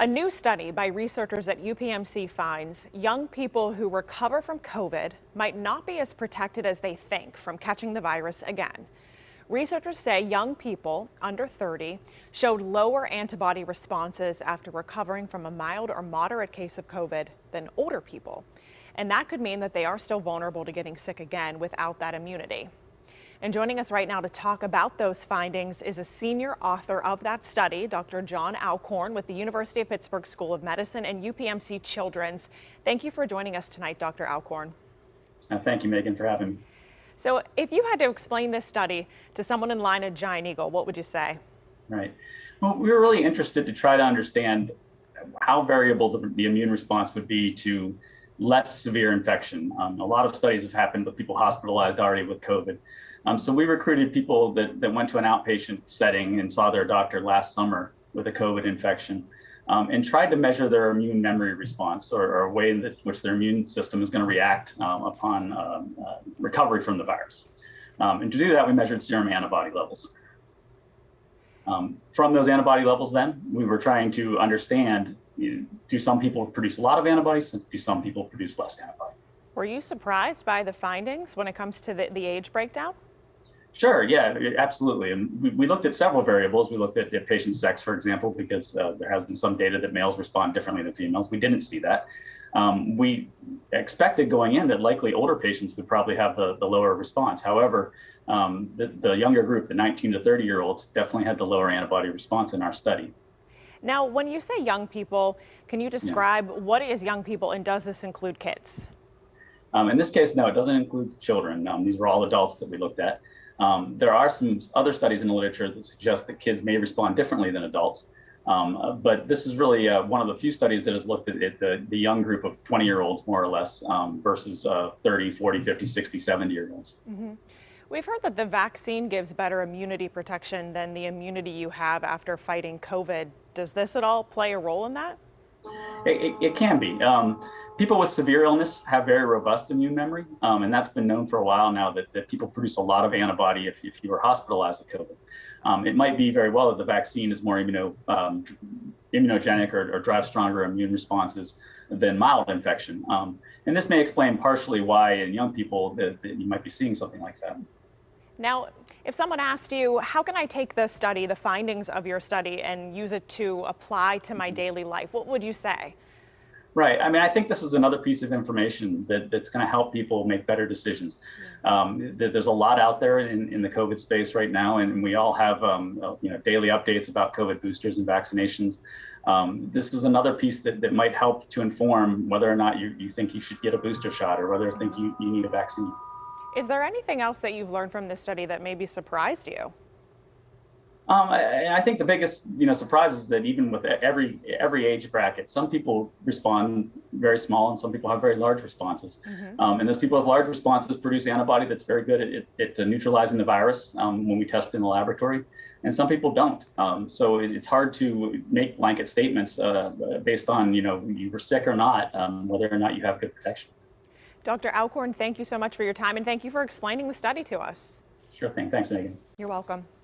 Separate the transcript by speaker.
Speaker 1: A new study by researchers at UPMC finds young people who recover from COVID might not be as protected as they think from catching the virus again. Researchers say young people under 30 showed lower antibody responses after recovering from a mild or moderate case of COVID than older people. And that could mean that they are still vulnerable to getting sick again without that immunity. And joining us right now to talk about those findings is a senior author of that study, Dr. John Alcorn with the University of Pittsburgh School of Medicine and UPMC Children's. Thank you for joining us tonight, Dr. Alcorn.
Speaker 2: Thank you, Megan, for having me.
Speaker 1: So if you had to explain this study to someone in line at Giant Eagle, what would you say?
Speaker 2: Right. Well, we were really interested to try to understand how variable the immune response would be to less severe infection. A lot of studies have happened with people hospitalized already with COVID. So we recruited people that went to an outpatient setting and saw their doctor last summer with a COVID infection and tried to measure their immune memory response or a way in which their immune system is going to react upon recovery from the virus. And to do that, we measured serum antibody levels. From those antibody levels then, we were trying to understand, do some people produce a lot of antibodies and do some people produce less antibody?
Speaker 1: Were you surprised by the findings when it comes to the age breakdown?
Speaker 2: Sure, yeah, absolutely. And we looked at several variables. We looked at patient sex, for example, because there has been some data that males respond differently than females. We didn't see that. We expected going in that likely older patients would probably have the lower response. However, the younger group, the 19 to 30-year-olds, definitely had the lower antibody response in our study.
Speaker 1: Now, when you say young people, can you describe what is young people and does this include kids?
Speaker 2: In this case, no, it doesn't include children. These were all adults that we looked at. There are some other studies in the literature that suggest that kids may respond differently than adults. But this is really one of the few studies that has looked at the young group of 20-year-olds, more or less, versus 30, 40, 50, 60, 70-year-olds.
Speaker 1: Mm-hmm. We've heard that the vaccine gives better immunity protection than the immunity you have after fighting COVID. Does this at all play a role in that?
Speaker 2: It can be. People with severe illness have very robust immune memory, and that's been known for a while now that people produce a lot of antibody if you were hospitalized with COVID. It might be very well that the vaccine is more immunogenic or drives stronger immune responses than mild infection. And this may explain partially why in young people that you might be seeing something like that.
Speaker 1: Now, if someone asked you, how can I take this study, the findings of your study, and use it to apply to my daily life, what would you say?
Speaker 2: Right. I mean, I think this is another piece of information that's going to help people make better decisions. There's a lot out there in the COVID space right now, and we all have daily updates about COVID boosters and vaccinations. This is another piece that might help to inform whether or not you think you should get a booster shot or whether you think you need a vaccine.
Speaker 1: Is there anything else that you've learned from this study that maybe surprised you?
Speaker 2: I think the biggest, surprise is that even with every age bracket, some people respond very small and some people have very large responses. Mm-hmm. And those people with large responses produce antibody that's very good at neutralizing the virus when we test in the laboratory, and some people don't. So it's hard to make blanket statements based on, you were sick or not, whether or not you have good protection.
Speaker 1: Dr. Alcorn, thank you so much for your time, and thank you for explaining the study to us.
Speaker 2: Sure thing. Thanks, Megan.
Speaker 1: You're welcome.